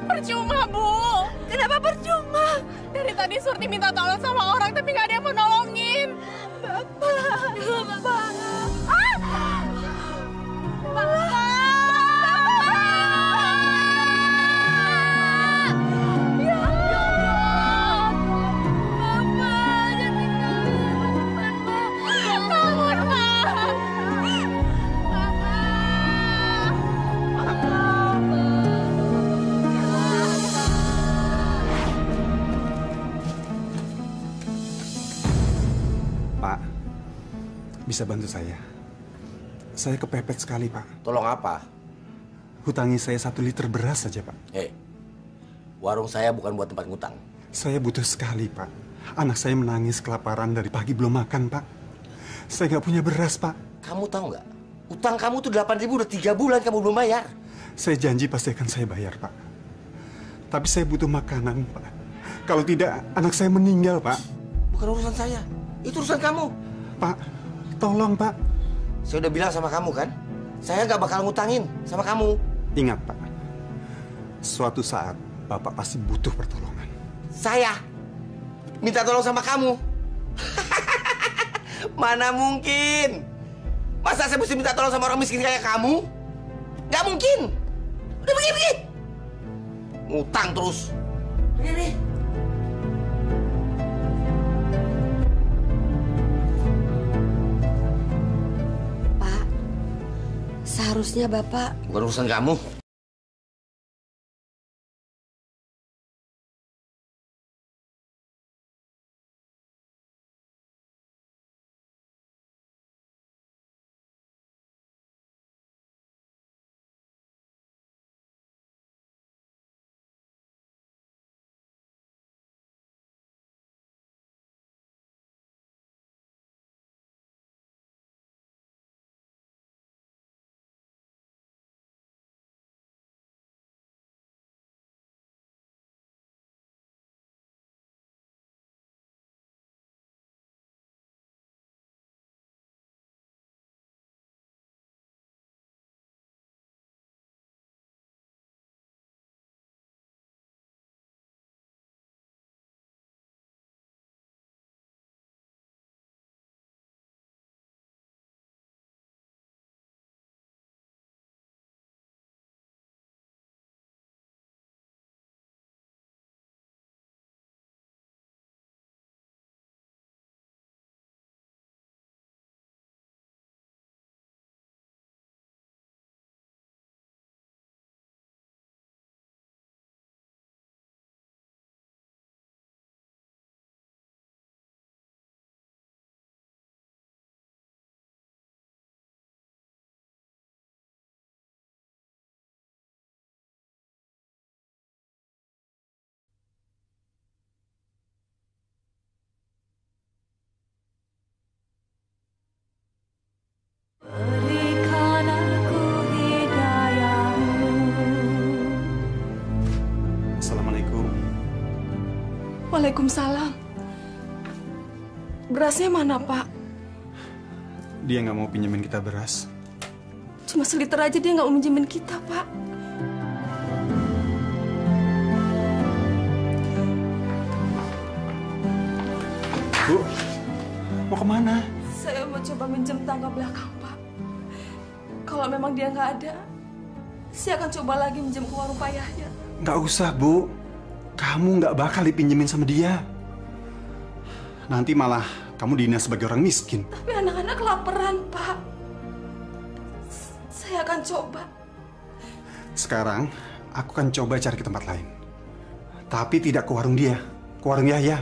Percuma, Bu. Kenapa percuma? Dari tadi Surti minta tolong sama orang, tapi nggak ada yang mau nolongin. Bapak. Ah! Bapak. Ya Allah. Bapak, jangan tinggalin Bapak. Bangun, Pak. Pak, bisa bantu saya? Saya kepepet sekali, Pak. Tolong apa? Hutangi saya 1 liter beras saja, Pak. Warung saya bukan buat tempat ngutang. Saya butuh sekali, Pak. Anak saya menangis kelaparan dari pagi belum makan, Pak. Saya nggak punya beras, Pak. Kamu tahu nggak? Utang kamu tuh 8.000 udah 3 bulan kamu belum bayar. Saya janji pasti akan saya bayar, Pak. Tapi saya butuh makanan, Pak. Kalau tidak, anak saya meninggal, Pak. Bukan urusan saya. Itu urusan kamu. Pak, tolong, Pak. Saya udah bilang sama kamu kan, saya nggak bakal ngutangin sama kamu. Ingat, Pak. Suatu saat, Bapak pasti butuh pertolongan. Saya minta tolong sama kamu. Mana mungkin? Masa saya mesti minta tolong sama orang miskin kayak kamu? Nggak mungkin. Udah pergi. Ngutang terus. Pergi. Seharusnya Bapak... Bukan urusan kamu. Berikan aku hidayahmu. Assalamualaikum. Waalaikumsalam. Berasnya mana, Pak? Dia nggak mau pinjemin kita beras. Cuma seliter aja dia nggak mau minjemin kita, Pak. Bu, mau kemana? Saya mau coba minjem tangga belakang, Pak. Kalau memang dia nggak ada, saya akan coba lagi minjem ke warung Pak Yahya. Nggak usah, Bu. Kamu nggak bakal dipinjemin sama dia. Nanti malah kamu dihina sebagai orang miskin. Tapi anak-anak kelaparan, Pak. Saya akan coba. Sekarang, aku akan coba cari ke tempat lain. Tapi tidak ke warung dia, ke warung Yahya.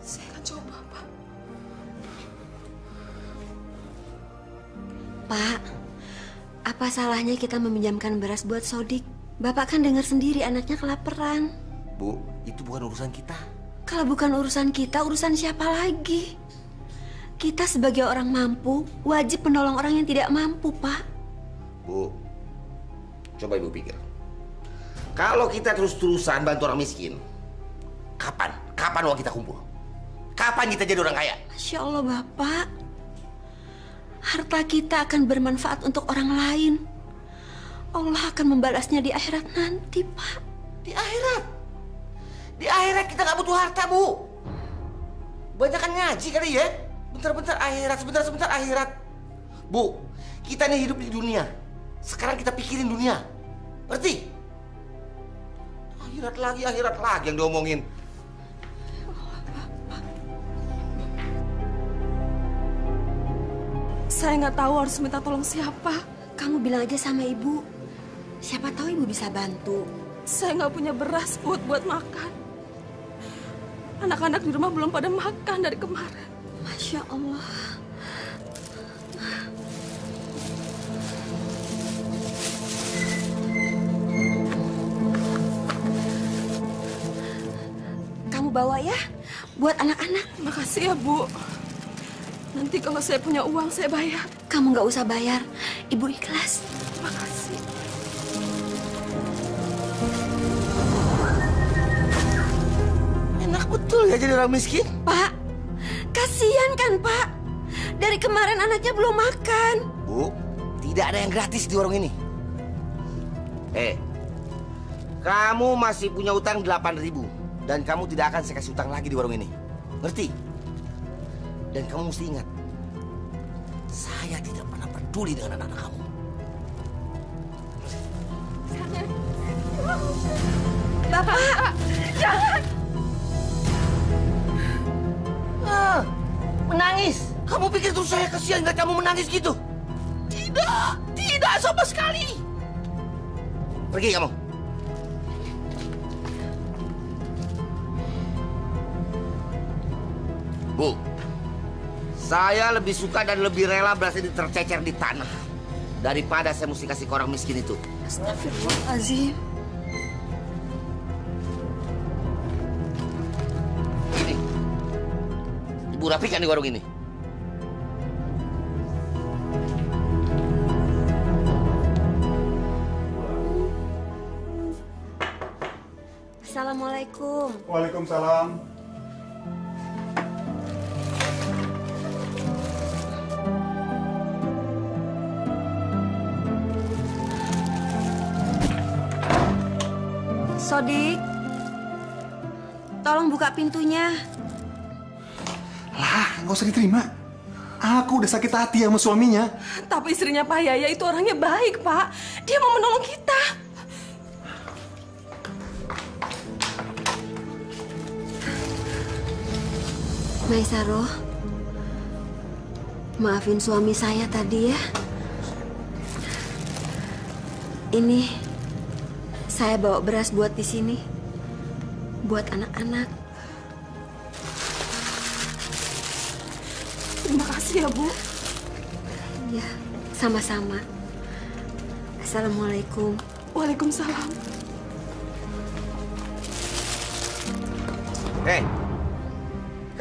Saya akan coba, Pak. Pak, apa salahnya kita meminjamkan beras buat Sodik? Bapak kan dengar sendiri anaknya kelaparan. Bu, itu bukan urusan kita. Kalau bukan urusan kita, urusan siapa lagi? Kita sebagai orang mampu, wajib menolong orang yang tidak mampu, Pak. Bu, coba Ibu pikir. Kalau kita terus-terusan bantu orang miskin, kapan uang kita kumpul? Kapan kita jadi orang kaya? Masya Allah, Bapak. harta kita akan bermanfaat untuk orang lain. Allah akan membalasnya di akhirat nanti, Pak. Di akhirat? Di akhirat kita nggak butuh harta, Bu. Banyakan ngaji kali ya. Bentar-bentar akhirat, sebentar-sebentar akhirat. Bu, kita nih hidup di dunia. Sekarang kita pikirin dunia. Ngerti? Akhirat lagi yang diomongin. Saya nggak tahu harus minta tolong siapa. Kamu bilang aja sama ibu. Siapa tahu ibu bisa bantu. Saya nggak punya beras buat makan. Anak-anak di rumah belum pada makan dari kemarin. Masya Allah. Kamu bawa ya, buat anak-anak. Makasih ya, Bu. Nanti kalau saya punya uang, saya bayar. Kamu nggak usah bayar, ibu ikhlas. Makasih. Enak betul ya jadi orang miskin. Pak, kasihan kan Pak? Dari kemarin anaknya belum makan. Bu, tidak ada yang gratis di warung ini. Kamu masih punya utang 8.000 dan kamu tidak akan saya kasih utang lagi di warung ini. Ngerti? Dan kamu mesti ingat, saya tidak pernah peduli dengan anak-anak kamu. Bapak, Jangan! Menangis? Kamu pikir tuh saya kasihan nggak kamu menangis gitu? Tidak sama sekali. Pergi kamu. Bu, saya lebih suka dan lebih rela berasa tercecer di tanah daripada saya mesti kasih ke orang miskin itu. Astagfirullahaladzim. Ini, Ibu rapikan di warung ini. Assalamualaikum. Waalaikumsalam. Sodik, tolong buka pintunya. Lah, nggak usah diterima. Aku udah sakit hati sama suaminya. Tapi istrinya Pak Yaya itu orangnya baik, Pak. Dia mau menolong kita. Maisaro, maafin suami saya tadi ya. Ini saya bawa beras buat di sini, buat anak-anak. Terima kasih ya, Bu. Ya, sama-sama. Assalamualaikum. Waalaikumsalam.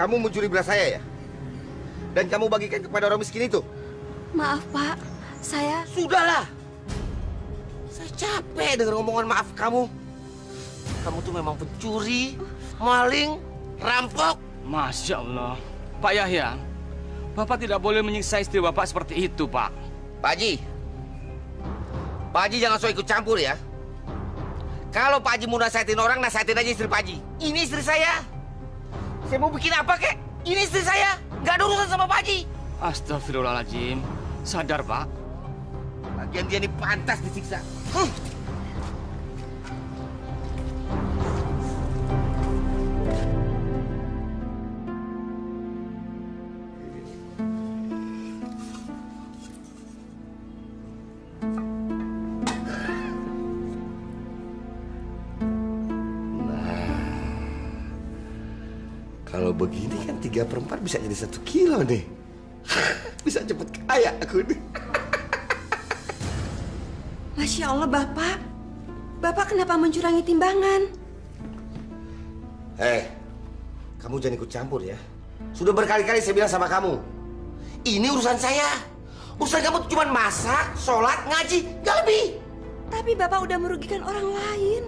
Kamu mencuri beras saya ya? Dan kamu bagikan kepada orang miskin itu? Maaf, Pak. Saya... Sudahlah. Saya capek dengan omongan maaf kamu. Kamu tuh memang pencuri, maling, rampok. Masya Allah. Pak Yahya, Bapak tidak boleh menyiksa istri Bapak seperti itu, Pak. Pak Haji. Pak Haji jangan sok ikut campur ya. Kalau Pak Haji mau nasihatin orang, nasihatin aja istri Pak Haji. Ini istri saya. Saya mau bikin apa, kek? Ini istri saya. Gak ada urusan sama Pak Haji. Astagfirullahaladzim. Sadar, Pak. Lagian dia ini pantas disiksa. Kalau begini kan 3/4 bisa jadi 1 kilo nih. Bisa cepet kaya aku nih. Masya Allah, Bapak. Bapak kenapa mencurangi timbangan? Kamu jangan ikut campur ya. Sudah berkali-kali saya bilang sama kamu. Ini urusan saya. Urusan kamu cuma masak, sholat, ngaji, gak lebih. Tapi Bapak udah merugikan orang lain.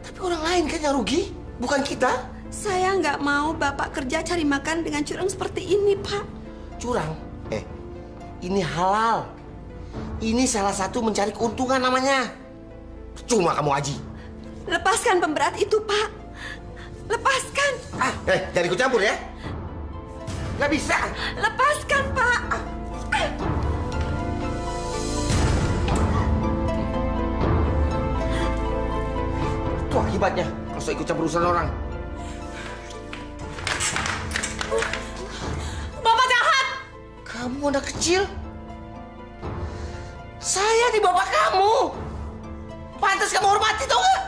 Tapi orang lain kan yang rugi, bukan kita. Saya nggak mau Bapak kerja cari makan dengan curang seperti ini, Pak. Curang? Ini halal. Ini salah satu mencari keuntungan namanya. Cuma kamu haji. Lepaskan pemberat itu, Pak. Lepaskan. Jangan ikut campur ya. Nggak bisa. Lepaskan, Pak. Itu akibatnya kalau saya ikut campur urusan orang. Bapak jahat! Kamu anak kecil. Saya di bapak kamu. Pantas kamu hormati, tau nggak?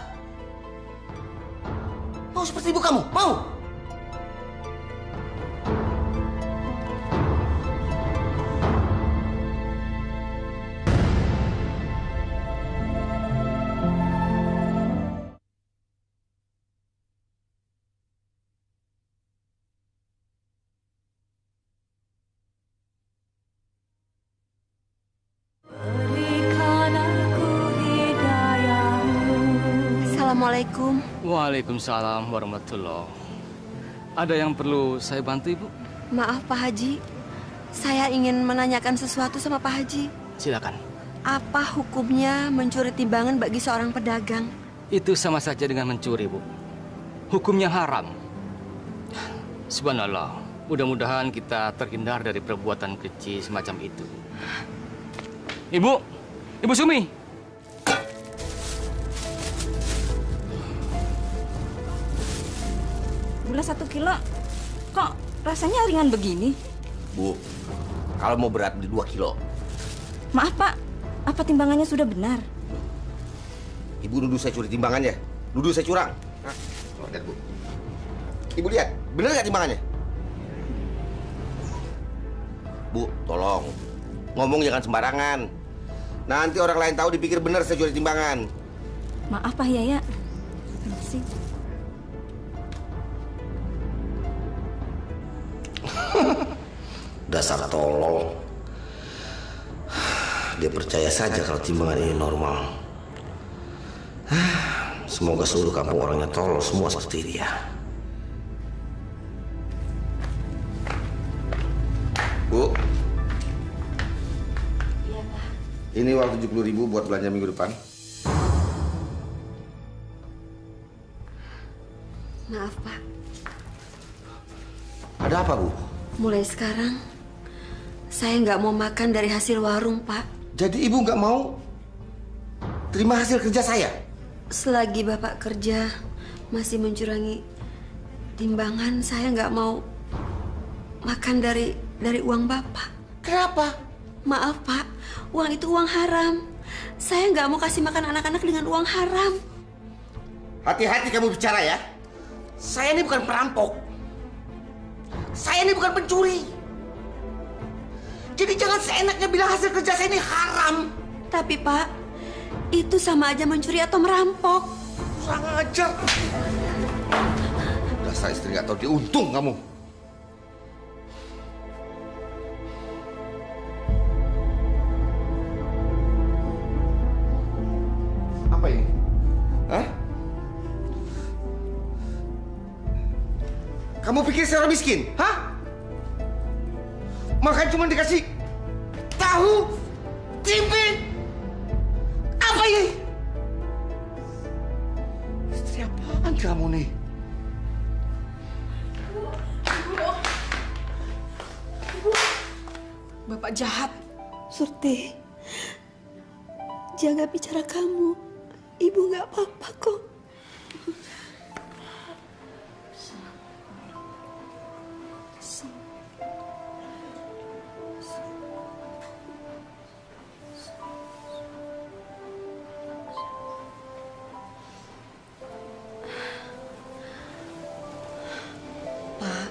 Mau seperti ibu kamu? Mau? Assalamualaikum. Waalaikumsalam warahmatullahi. Ada yang perlu saya bantu, Ibu? Maaf, Pak Haji. Saya ingin menanyakan sesuatu sama Pak Haji. Silakan. Apa hukumnya mencuri timbangan bagi seorang pedagang? Itu sama saja dengan mencuri, Bu. Hukumnya haram. Subhanallah. Mudah-mudahan kita terhindar dari perbuatan keji semacam itu. Ibu Sumi. Gula 1 kilo, kok rasanya ringan begini? Bu, kalau mau berat beli 2 kilo. Maaf Pak, apa timbangannya sudah benar? Ibu nuduh saya curi timbangannya. Nuduh saya curang. Lihat, Bu. Ibu lihat, benar nggak timbangannya? Bu, tolong. Ngomong jangan sembarangan. Nanti orang lain tahu dipikir benar saya curi timbangan. Maaf Pak Yaya. Terima kasih. Dasar tolol. Dia percaya saja kalau timbangan ini normal. Semoga seluruh kampung orangnya tolol semua seperti dia. Bu. Iya, Pak. Ini uang 70.000 buat belanja minggu depan. Maaf, Pak. Ada apa, Bu? Mulai sekarang, saya nggak mau makan dari hasil warung, Pak. Jadi Ibu nggak mau terima hasil kerja saya? Selagi Bapak kerja masih mencurangi timbangan, saya nggak mau makan dari uang Bapak. Kenapa? Maaf, Pak. Uang itu uang haram. Saya nggak mau kasih makan anak-anak dengan uang haram. Hati-hati kamu bicara ya. Saya ini bukan perampok. Saya ini bukan pencuri. Jadi jangan seenaknya bilang hasil kerja saya ini haram. Tapi, Pak, itu sama aja mencuri atau merampok. Kurang ajar. Dasar istri nggak tahu diuntung kamu. Apa ini? Hah? Kamu pikir saya orang miskin? Hah? Makan cuma dikasih tahu, tempe. Apa ini? Istri apaan kamu nih? Bapak jahat. Surti, jaga bicara kamu. Ibu nggak apa-apa kok. Pak,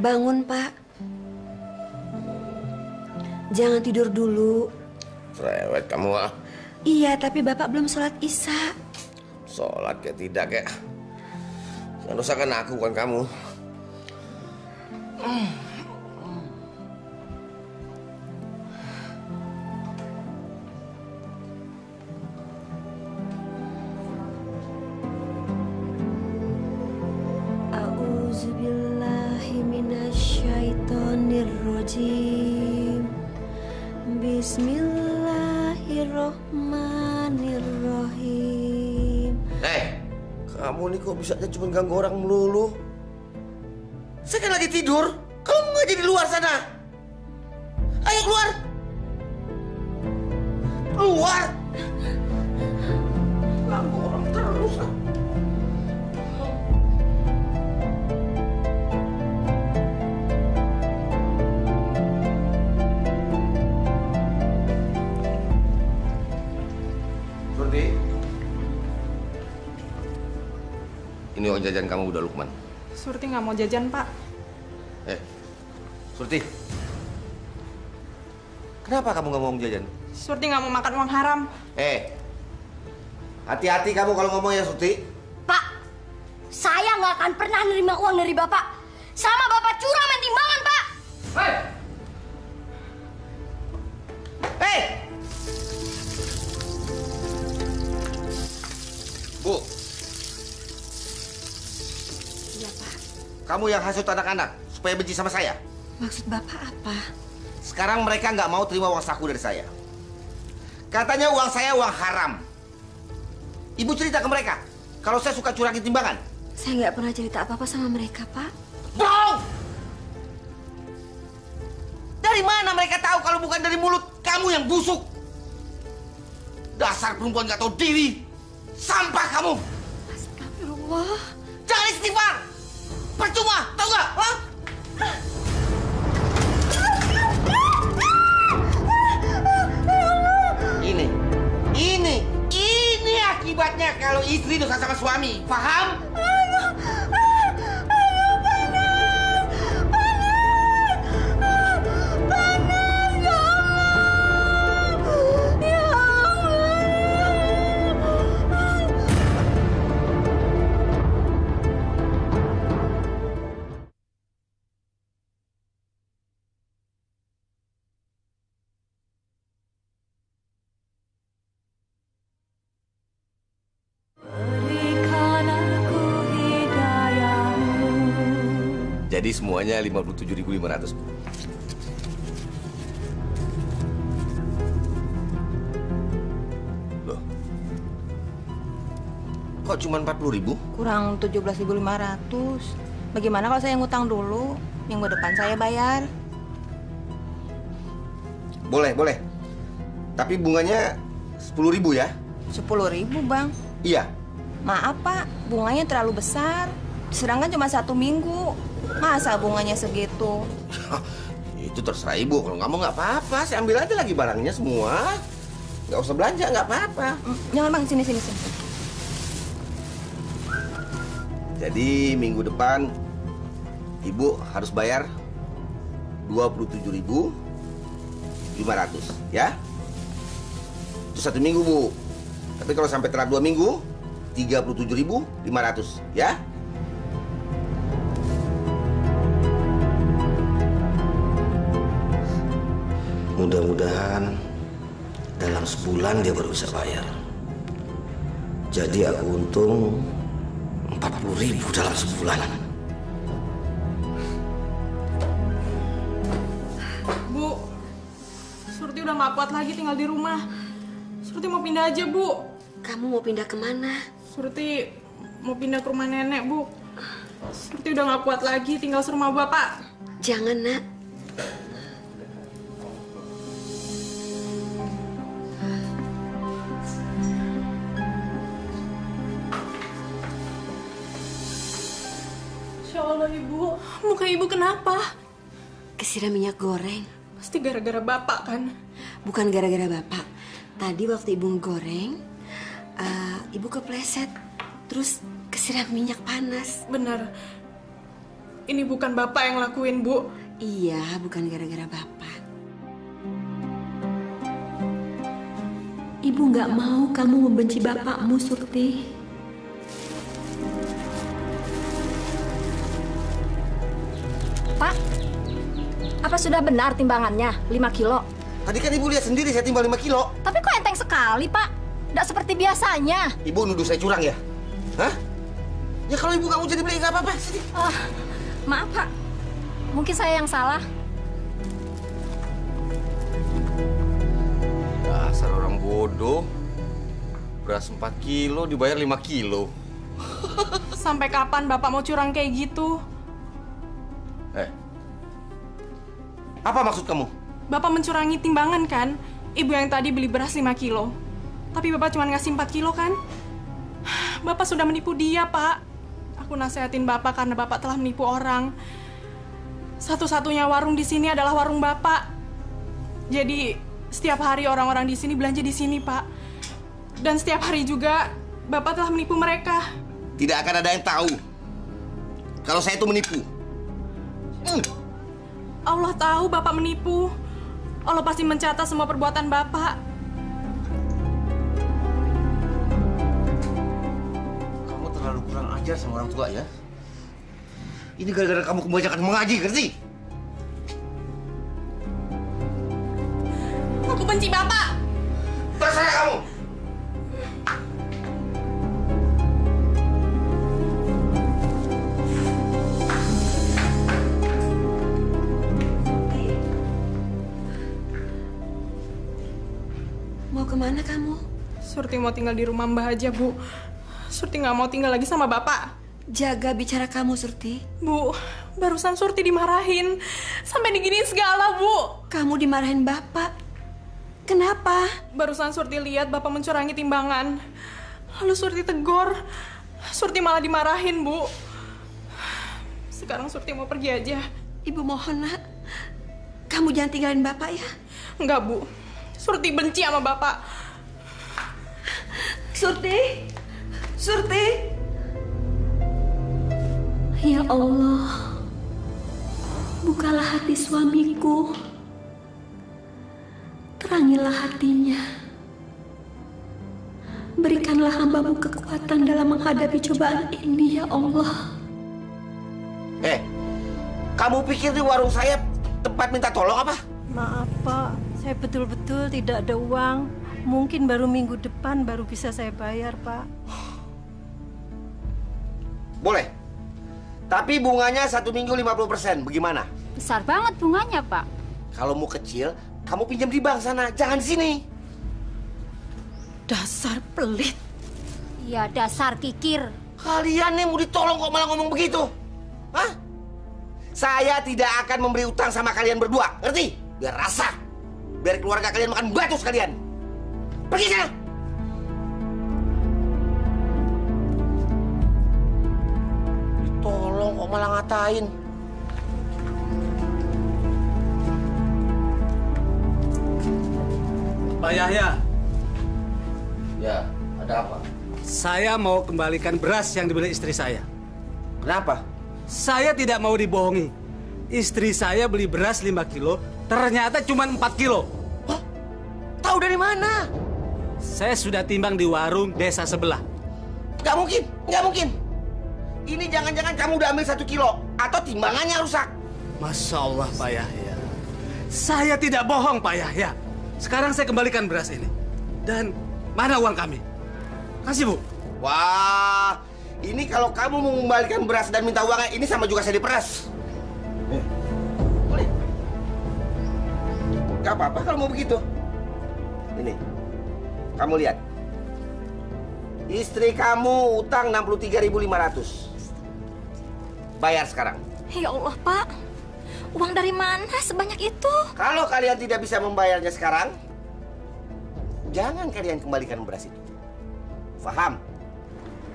bangun, Pak. Jangan tidur dulu. Cerewet kamu ah. Iya, tapi Bapak belum sholat Isya. Sholat kayak tidak kayak. Yang dosa kan aku bukan kamu. A'udzubillahi minasyaitonir rajim. Bismillahirrohmanirrohim. Kamu nih kok bisa aja cuma ganggu orang melulu? Saya kan lagi tidur. Kamu ngaji di luar sana. Ayo keluar. Keluar. Ganggu orang terus. Surti. Ini uang jajan kamu udah, Lukman. Surti nggak mau jajan, Pak. Surti. Kenapa kamu nggak mau jajan? Surti nggak mau makan uang haram. Hati-hati kamu kalau ngomong ya, Surti. Pak, saya nggak akan pernah nerima uang dari Bapak. Sama Bapak curang main timbangan, Pak. Bu. Iya, Pak. Kamu yang hasut anak-anak supaya benci sama saya. Maksud Bapak apa? Sekarang mereka nggak mau terima uang saku dari saya. Katanya uang saya uang haram. Ibu cerita ke mereka kalau saya suka curangin timbangan. Saya nggak pernah cerita apa-apa sama mereka, Pak. Bohong! Dari mana mereka tahu kalau bukan dari mulut kamu yang busuk? Dasar perempuan nggak tahu diri. Sampah kamu. Astagfirullah. Jangan istighfar. Percuma, tahu nggak? Hah? Ini akibatnya kalau istri dosa sama suami. Paham? Jadi semuanya 57.500. Loh. Kok cuma 40.000? Kurang 17.500. Bagaimana kalau saya ngutang dulu? Minggu depan saya bayar. Boleh. Tapi bunganya 10.000 ya? 10.000, Bang. Iya. Maaf, Pak. Bunganya terlalu besar. Sedangkan cuma 1 minggu. Masa bunganya segitu? Itu terserah ibu. Kalau nggak mau nggak apa-apa. Saya ambil aja lagi barangnya semua. Nggak usah belanja, nggak apa-apa. Jangan, Bang. Sini. Jadi minggu depan ibu harus bayar 27.500 ya. Itu 1 minggu, Bu. Tapi kalau sampai telat 2 minggu 37.500 ya. Mudah-mudahan dalam sebulan dia baru bisa bayar. Jadi aku untung 40.000 dalam sebulan. Bu, Surti udah nggak kuat lagi tinggal di rumah. Surti mau pindah aja, Bu. Kamu mau pindah kemana? Surti mau pindah ke rumah nenek, Bu. Surti udah nggak kuat lagi tinggal serumah Bapak. Jangan, Nak. Insya Allah, Ibu. Muka Ibu kenapa? Kesiram minyak goreng. Pasti gara-gara Bapak, kan? Bukan gara-gara Bapak. Tadi waktu Ibu goreng, Ibu kepleset. Terus kesiram minyak panas. Benar. Ini bukan Bapak yang lakuin, Bu. Iya, bukan gara-gara Bapak. Ibu nggak mau kamu membenci Bapakmu, Surti. Pak, apa sudah benar timbangannya 5 kilo? Tadi kan ibu lihat sendiri saya timbang 5 kilo. Tapi kok enteng sekali, Pak? Tidak seperti biasanya. Ibu nuduh saya curang ya? Hah? Ya kalau ibu nggak mau jadi beli nggak apa-apa. Sini. Maaf, Pak. Mungkin saya yang salah. Dasar orang bodoh. Beras 4 kilo dibayar 5 kilo. Sampai kapan Bapak mau curang kayak gitu? Apa maksud kamu? Bapak mencurangi timbangan kan? Ibu yang tadi beli beras 5 kilo. Tapi Bapak cuma ngasih 4 kilo kan? Bapak sudah menipu dia, Pak. Aku nasihatin Bapak karena Bapak telah menipu orang. Satu-satunya warung di sini adalah warung Bapak. Jadi, setiap hari orang-orang di sini belanja di sini, Pak. Dan setiap hari juga Bapak telah menipu mereka. Tidak akan ada yang tahu kalau saya itu menipu. Allah tahu Bapak menipu. Allah pasti mencatat semua perbuatan Bapak. Kamu terlalu kurang ajar sama orang tua ya. Ini gara-gara kamu kebanyakan mengaji, ngerti? Aku benci Bapak. Terserah kamu. Mau kemana kamu? Surti mau tinggal di rumah Mbah aja, Bu. Surti nggak mau tinggal lagi sama Bapak. Jaga bicara kamu, Surti. Bu, barusan Surti dimarahin. Sampai diginiin segala, Bu. Kamu dimarahin Bapak. Kenapa? Barusan Surti lihat Bapak mencurangi timbangan. Lalu Surti tegur. Surti malah dimarahin, Bu. Sekarang Surti mau pergi aja. Ibu mohon, Nak. Kamu jangan tinggalin Bapak ya. Enggak, Bu. Surti benci sama Bapak. Surti! Surti! Ya Allah, bukalah hati suamiku. Terangilah hatinya. Berikanlah hamba-Mu kekuatan dalam menghadapi cobaan ini, ya Allah. Kamu pikir di warung saya tempat minta tolong apa? Maaf, Pak. Saya betul-betul tidak ada uang. Mungkin baru minggu depan baru bisa saya bayar, Pak. Boleh. Tapi bunganya 1 minggu 50%. Bagaimana? Besar banget bunganya, Pak. Kalau mau kecil, kamu pinjam di bank sana. Jangan di sini. Dasar pelit. Ya, dasar kikir. Kalian nih mau ditolong kok malah ngomong begitu? Hah? Saya tidak akan memberi utang sama kalian berdua. Ngerti? Biar rasa. Biar keluarga kalian makan batu sekalian. Pergi sana. Ditolong kok malah ngatain. Pak Yahya. Ya, ada apa? Saya mau kembalikan beras yang dibeli istri saya. Kenapa? Saya tidak mau dibohongi. Istri saya beli beras 5 kilo, ternyata cuma 4 kilo. Hah? Tahu dari mana? Saya sudah timbang di warung desa sebelah. Nggak mungkin, nggak mungkin. Ini jangan-jangan kamu udah ambil 1 kilo atau timbangannya rusak. Masya Allah, Pak Yahya. Saya tidak bohong, Pak Yahya. Sekarang saya kembalikan beras ini. Dan mana uang kami? Kasih, Bu. Wah, ini kalau kamu mau mengembalikan beras dan minta uangnya, ini sama juga saya diperas. Boleh. Gak apa-apa kalau mau begitu. Ini, kamu lihat. Istri kamu utang 63.500. Bayar sekarang. Ya Allah, Pak. Uang dari mana sebanyak itu? Kalau kalian tidak bisa membayarnya sekarang, jangan kalian kembalikan beras itu. Faham?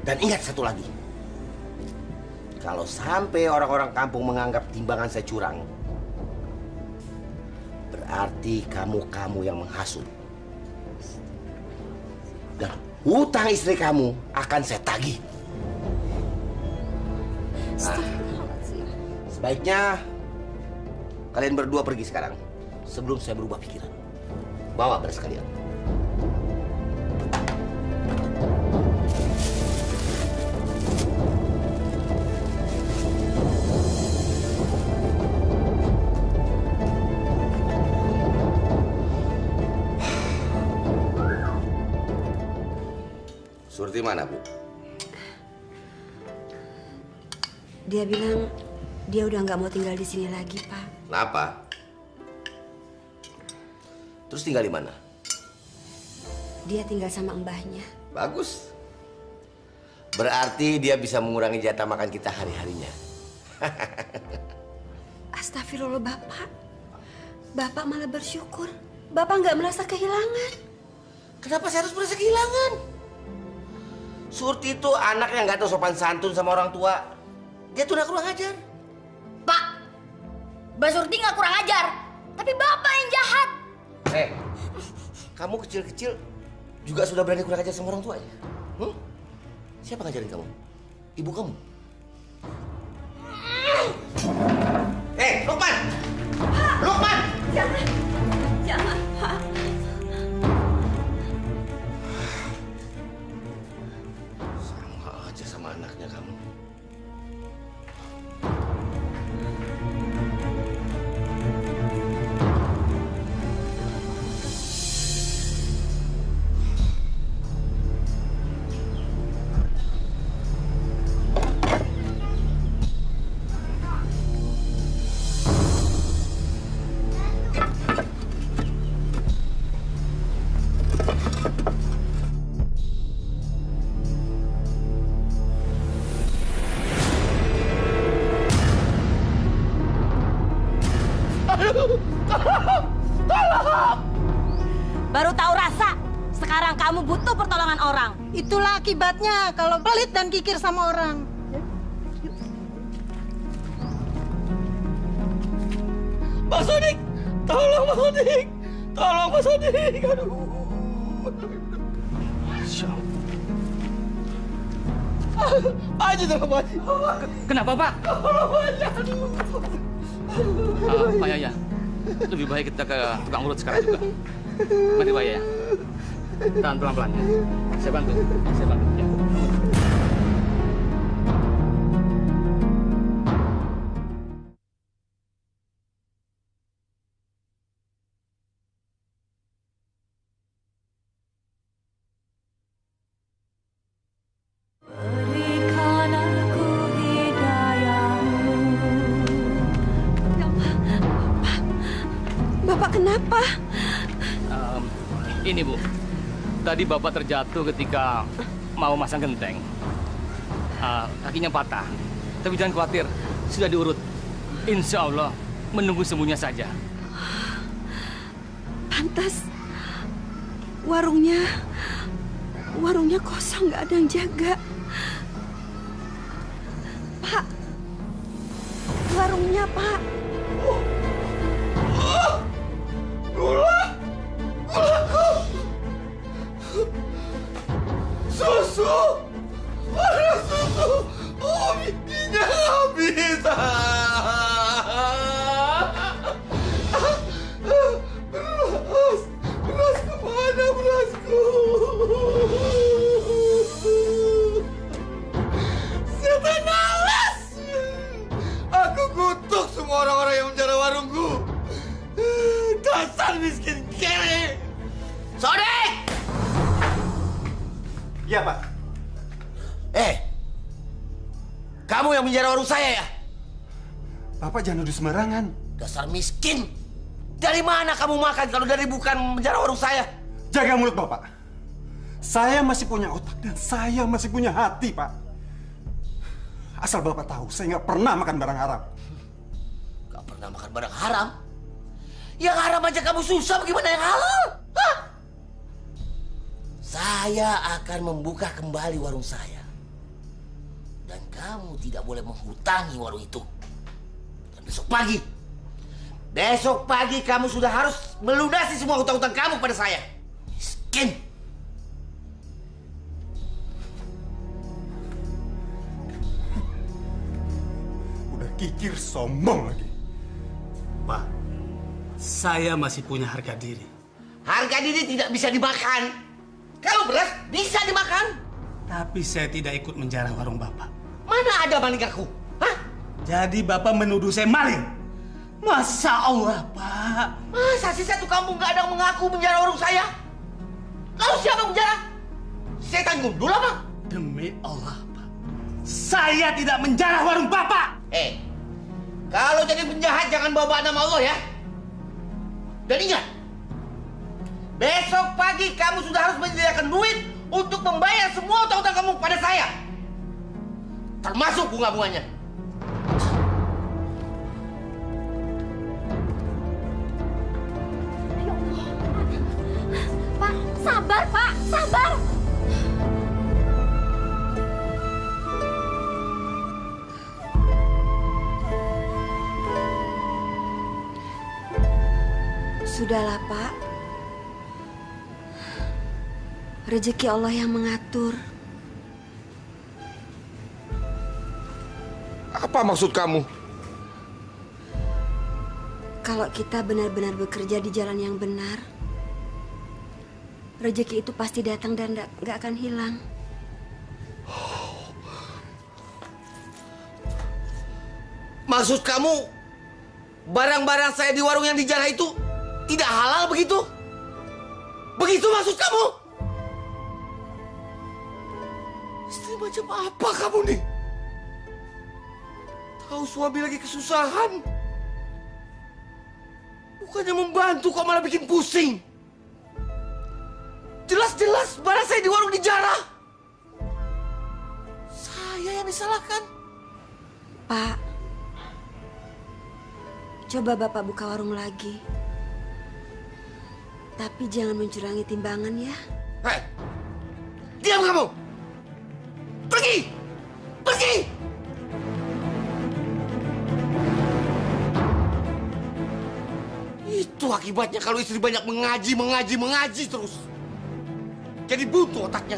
Dan ingat satu lagi. Kalau sampai orang-orang kampung menganggap timbangan saya curang, berarti kamu yang menghasut. Dan hutang istri kamu akan saya tagih. Nah, sebaiknya kalian berdua pergi sekarang sebelum saya berubah pikiran. Bawa beras kalian. Surti mana, Bu? Dia bilang dia udah nggak mau tinggal di sini lagi, Pak. Kenapa? Terus tinggal di mana? Dia tinggal sama mbahnya. Bagus. Berarti dia bisa mengurangi jatah makan kita hari-harinya. Astagfirullah Bapak. Bapak malah bersyukur. Bapak nggak merasa kehilangan. Kenapa saya harus merasa kehilangan? Surti itu anak yang nggak tahu sopan santun sama orang tua. Dia tuh udah kurang ajar. Pak, Mbak Surti nggak kurang ajar, tapi Bapak yang jahat. Kamu kecil-kecil juga sudah berani kurang ajar sama orang tua ya? Siapa ngajarin kamu? Ibu kamu? Lukman! Lukman! Jangan, jangan Pak. Sama aja sama anaknya kamu. Baru tahu rasa. Sekarang kamu butuh pertolongan orang. Itulah akibatnya kalau pelit dan kikir sama orang. Pak Sodik! Tolong Pak Sodik! Tolong Pak Sodik! Aduh. Masya Allah. Pak Haji, tolong Pak Haji. Kenapa Pak? Tolong Pak Haji, aduh. Pak Yaya, lebih baik kita ke tukang urut sekarang juga. Mari Pak Yaya. Tahan pelan-pelan ya. Saya bantu. Saya bantu. Ya. Bapak kenapa? Ini Bu, tadi Bapak terjatuh ketika mau masang genteng. Kakinya patah. Tapi jangan khawatir, sudah diurut. Insya Allah, menunggu sembuhnya saja. Pantas warungnya kosong, nggak ada yang jaga. Pak, warungnya Pak. Susu! Ada susu! Oh, minyak habis! Beras kemana berasku? Setan alas! Aku kutuk semua orang-orang yang menjara warungku. Dasar miskin kere! Sodik! Iya, Pak. Kamu yang menjara warung saya ya? Bapak jangan nuduh sembarangan. Dasar miskin! Dari mana kamu makan kalau dari bukan menjara warung saya? Jaga mulut Bapak. Saya masih punya otak dan saya masih punya hati, Pak. Asal Bapak tahu, saya nggak pernah makan barang haram. Gak pernah makan barang haram? Yang haram aja kamu susah, bagaimana yang halal? Hah? Saya akan membuka kembali warung saya. Dan kamu tidak boleh menghutangi warung itu. Dan besok pagi kamu sudah harus melunasi semua hutang-hutang kamu pada saya. Miskin. Udah kikir, sombong lagi. Pak, saya masih punya harga diri. Harga diri tidak bisa dimakan. Kalau beras bisa dimakan. Tapi saya tidak ikut menjarah warung Bapak. Mana ada maling aku? Hah? Jadi Bapak menuduh saya maling? Masa Allah, Pak. Masa sih satu kampung nggak ada yang mengaku menjarah warung saya? Lalu siapa yang menjarah? Saya tanggung dulu apa? Demi Allah, Pak. Saya tidak menjarah warung Bapak. Kalau jadi penjahat jangan bawa nama Allah ya. Dan ingat, Besok pagi kamu sudah harus menyediakan duit untuk membayar semua utang-utang kamu pada saya. Termasuk bunga-bunganya. Pak, sabar Pak, sabar. Sudahlah, Pak. Rezeki Allah yang mengatur. Apa maksud kamu? Kalau kita benar-benar bekerja di jalan yang benar, rezeki itu pasti datang dan nggak akan hilang. Maksud kamu, barang-barang saya di warung yang dijarah itu tidak halal begitu? Begitu maksud kamu? Istri macam apa kamu nih? Tahu suami lagi kesusahan. Bukannya membantu kok malah bikin pusing. Jelas-jelas barang saya di warung dijarah. Saya yang disalahkan. Pak, coba Bapak buka warung lagi. Tapi jangan mencurangi timbangan ya. Hei, diam kamu! Pergi! Pergi! Itu akibatnya kalau istri banyak mengaji terus. Jadi buntu otaknya.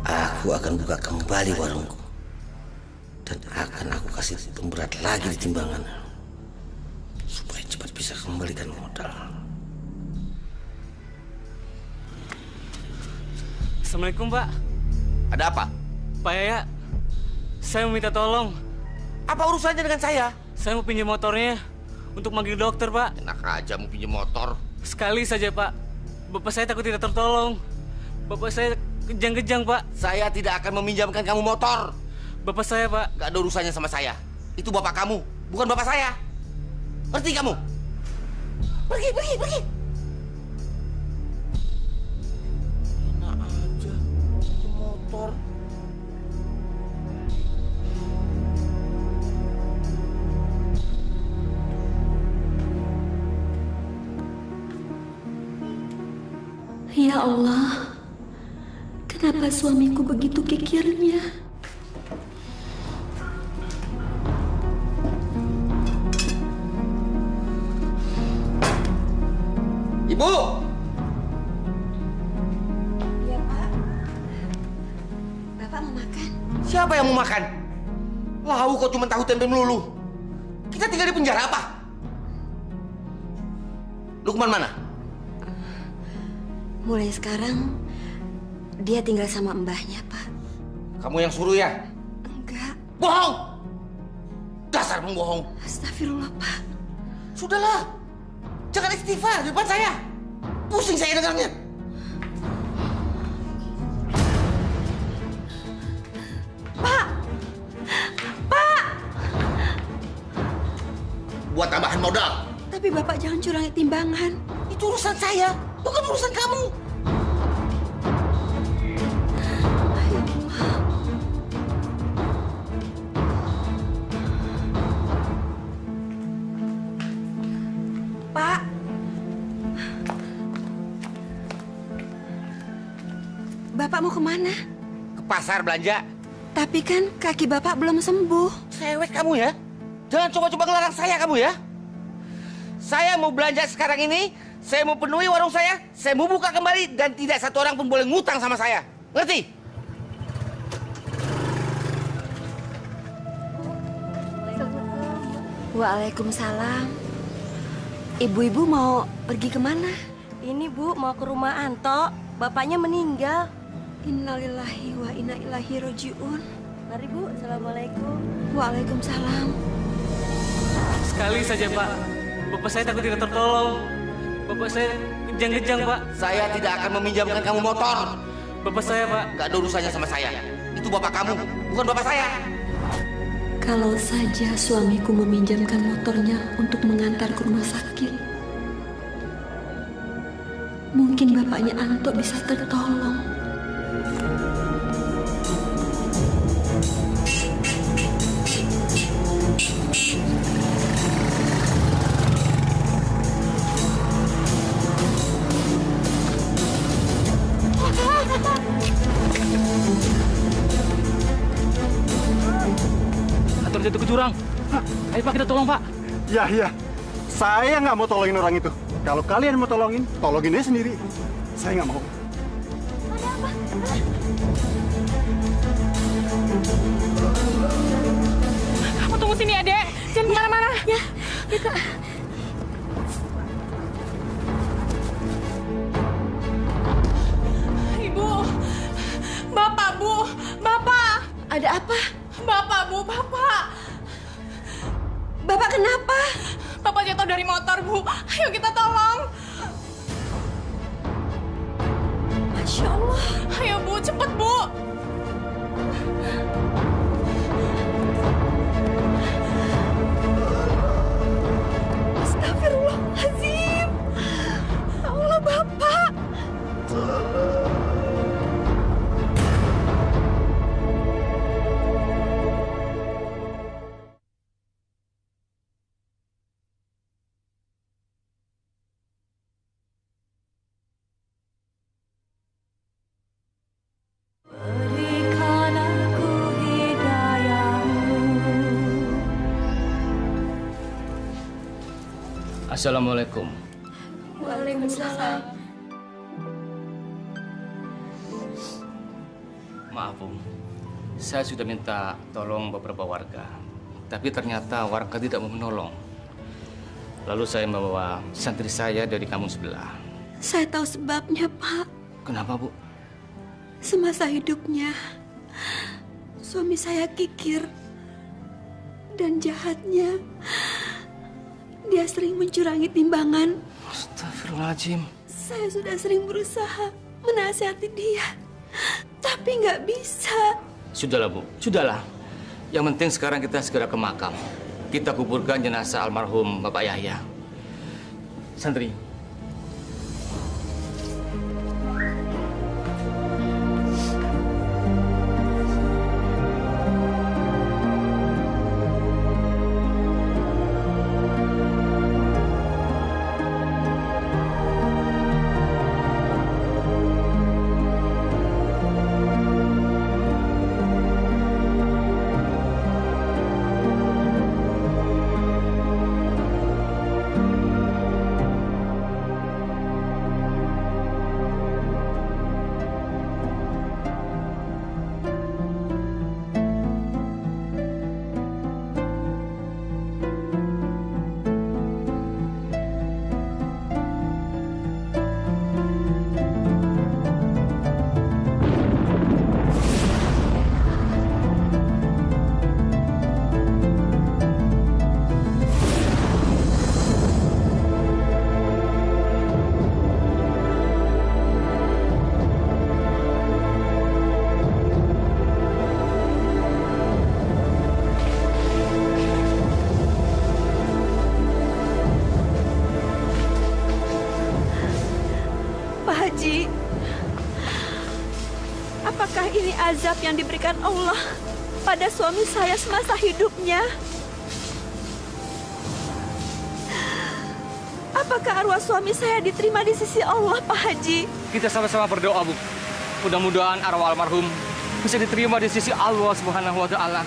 Aku akan buka kembali warungku. Dan akan aku kasih pemberat lagi di timbangan. Supaya cepat bisa kembalikan modal. Assalamualaikum, Pak. Ada apa? Pak Yaya, saya mau minta tolong. Apa urusannya dengan saya? Saya mau pinjam motornya untuk manggil dokter, Pak. Enak aja mau pinjam motor. Sekali saja, Pak. Bapak saya takut tidak tertolong. Bapak saya kejang-kejang, Pak. Saya tidak akan meminjamkan kamu motor. Bapak saya, Pak. Gak ada urusannya sama saya. Itu bapak kamu, bukan bapak saya. Ngerti kamu? Pergi, pergi, pergi. Enak aja, pinjam motor. Ya Allah, kenapa suamiku begitu kikirnya? Ibu! Iya, Pak. Bapak mau makan? Siapa yang mau makan? Lau kok cuma tahu tempe melulu. Kita tinggal di penjara apa? Lukman mana? Mulai sekarang, dia tinggal sama mbahnya, Pak. Kamu yang suruh ya? Enggak. Bohong! Dasar pembohong. Astagfirullah, Pak. Sudahlah. Jangan istighfar di depan saya. Pusing saya dengarnya. Pak! Pak! Buat tambahan modal. Tapi Bapak jangan curangi timbangan. Itu urusan saya, bukan urusan kamu. Pak! Bapak mau kemana? Ke pasar belanja. Tapi kan kaki Bapak belum sembuh. Cewek kamu ya. Jangan coba-coba ngelarang saya kamu ya. Saya mau belanja sekarang ini, saya mau penuhi warung saya mau buka kembali dan tidak satu orang pun boleh ngutang sama saya. Ngerti? Waalaikumsalam. Ibu-ibu mau pergi kemana? Ini Bu mau ke rumah Anto, bapaknya meninggal. Innalillahi wa inna ilaihi rojiun. Mari Bu, Assalamualaikum. Waalaikumsalam. Sekali saja, Pak. Bapak saya takut tidak tertolong. Bapak saya Kejang-kejang, Pak. Saya tidak akan meminjamkan kamu motor. Bapak saya, Pak. Gak ada urusannya sama saya. Itu bapak kamu, bukan bapak saya. Kalau saja suamiku meminjamkan motornya untuk mengantar ke rumah sakit, mungkin bapaknya Anto bisa tertolong. Jatuh ke jurang. Ayo Pak, kita tolong Pak. Ya. Saya nggak mau tolongin orang itu. Kalau kalian mau tolongin aja sendiri. Saya nggak mau. Ada apa? Kamu tunggu sini, Adek. Jangan kemana-mana. Ya, Kak. Ibu. Bapak, Bu. Bapak. Ada apa? Bapak, Bu. Bapak. Bapak kenapa? Bapak jatuh dari motor, Bu. Ayo kita tolong. Masya Allah. Ayo, Bu. Cepet, Bu. Astagfirullahaladzim. Ya Allah, Bapak. Assalamualaikum. Waalaikumsalam. Maaf, Bu. Saya sudah minta tolong beberapa warga. Tapi ternyata warga tidak mau menolong. Lalu saya membawa santri saya dari kampung sebelah. Saya tahu sebabnya, Pak. Kenapa, Bu? Semasa hidupnya, suami saya kikir dan jahatnya. Dia sering mencurangi timbangan. Astagfirullahaladzim. Saya sudah sering berusaha menasihati dia, tapi nggak bisa. Sudahlah, Bu. Sudahlah. Yang penting sekarang kita segera ke makam. Kita kuburkan jenazah almarhum Bapak Yahya. Santri. Haji, apakah ini azab yang diberikan Allah pada suami saya semasa hidupnya? Apakah arwah suami saya diterima di sisi Allah, Pak Haji? Kita sama-sama berdoa, Bu. Mudah-mudahan arwah almarhum bisa diterima di sisi Allah Subhanahu wa Ta'ala.